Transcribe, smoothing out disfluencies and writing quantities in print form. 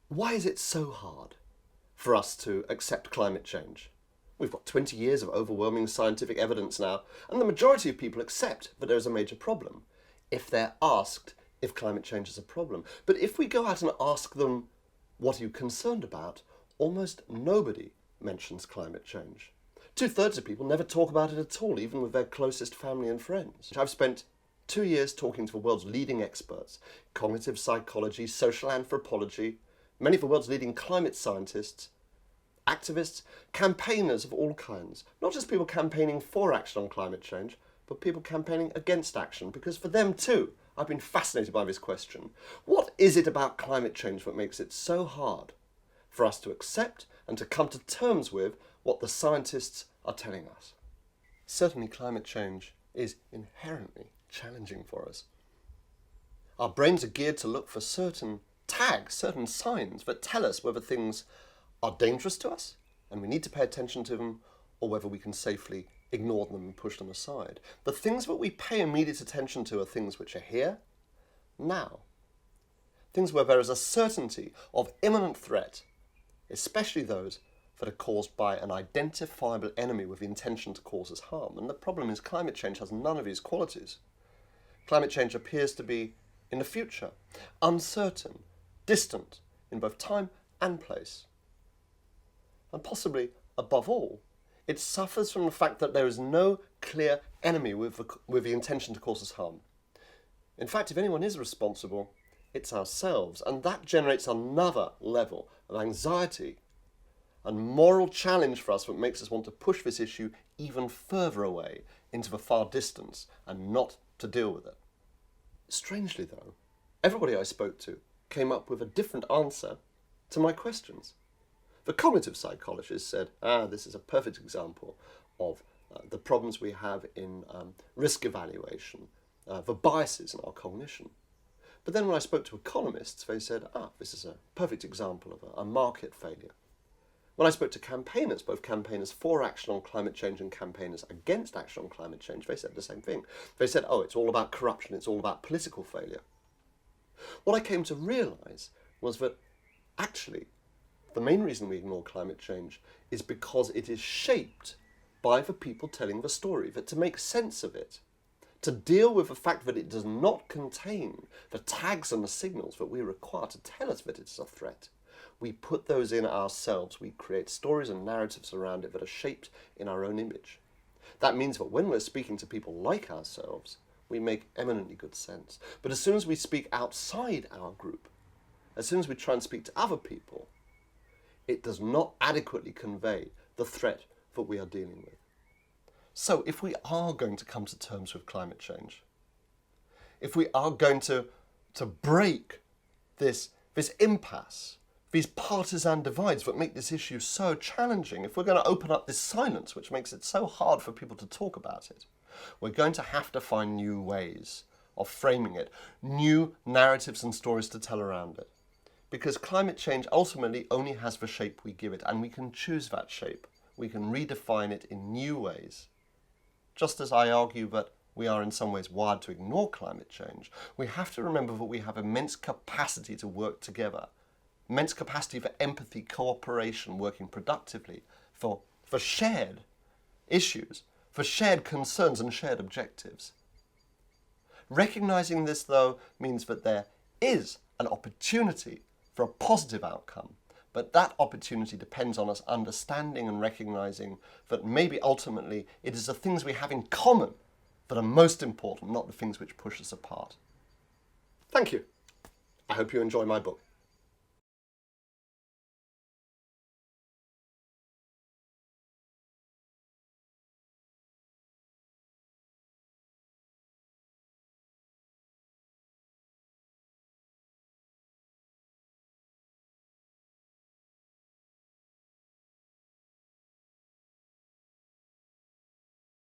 Why is it so hard for us to accept climate change? We've got 20 years of overwhelming scientific evidence now, and the majority of people accept that there is a major problem if they're asked if climate change is a problem. But if we go out and ask them, what are you concerned about? Almost nobody mentions climate change. 2/3 of people never talk about it at all, even with their closest family and friends. I've spent 2 years talking to the world's leading experts, cognitive psychology, social anthropology, many of the world's leading climate scientists, activists, campaigners of all kinds. Not just people campaigning for action on climate change, but people campaigning against action, because for them too, I've been fascinated by this question. What is it about climate change that makes it so hard for us to accept and to come to terms with what the scientists are telling us? Certainly climate change is inherently challenging for us. Our brains are geared to look for certain tags, certain signs that tell us whether things are dangerous to us and we need to pay attention to them, or whether we can safely ignore them and push them aside. The things that we pay immediate attention to are things which are here, now. Things where there is a certainty of imminent threat, especially those that are caused by an identifiable enemy with the intention to cause us harm. And the problem is climate change has none of these qualities. Climate change appears to be in the future, uncertain, distant in both time and place. And possibly, above all, it suffers from the fact that there is no clear enemy with the intention to cause us harm. In fact, if anyone is responsible, it's ourselves, and that generates another level of anxiety and moral challenge for us that makes us want to push this issue even further away into the far distance and not to deal with it. Strangely though, everybody I spoke to came up with a different answer to my questions. The cognitive psychologist said, this is a perfect example of the problems we have in risk evaluation, the biases in our cognition. But then when I spoke to economists, they said, this is a perfect example of a market failure. When I spoke to campaigners, both campaigners for action on climate change and campaigners against action on climate change, they said the same thing. They said, it's all about corruption, it's all about political failure. What I came to realise was that actually the main reason we ignore climate change is because it is shaped by the people telling the story, that to make sense of it, to deal with the fact that it does not contain the tags and the signals that we require to tell us that it's a threat, we put those in ourselves. We create stories and narratives around it that are shaped in our own image. That means that when we're speaking to people like ourselves, we make eminently good sense. But as soon as we speak outside our group, as soon as we try and speak to other people, it does not adequately convey the threat that we are dealing with. So if we are going to come to terms with climate change, if we are going to break this impasse, these partisan divides that make this issue so challenging, if we're going to open up this silence which makes it so hard for people to talk about it, we're going to have to find new ways of framing it, new narratives and stories to tell around it. Because climate change ultimately only has the shape we give it, and we can choose that shape. We can redefine it in new ways. Just as I argue that we are in some ways wired to ignore climate change, we have to remember that we have immense capacity to work together, immense capacity for empathy, cooperation, working productively, for shared issues, for shared concerns and shared objectives. Recognizing this, though, means that there is an opportunity for a positive outcome, but that opportunity depends on us understanding and recognizing that maybe ultimately it is the things we have in common that are most important, not the things which push us apart. Thank you. I hope you enjoy my book.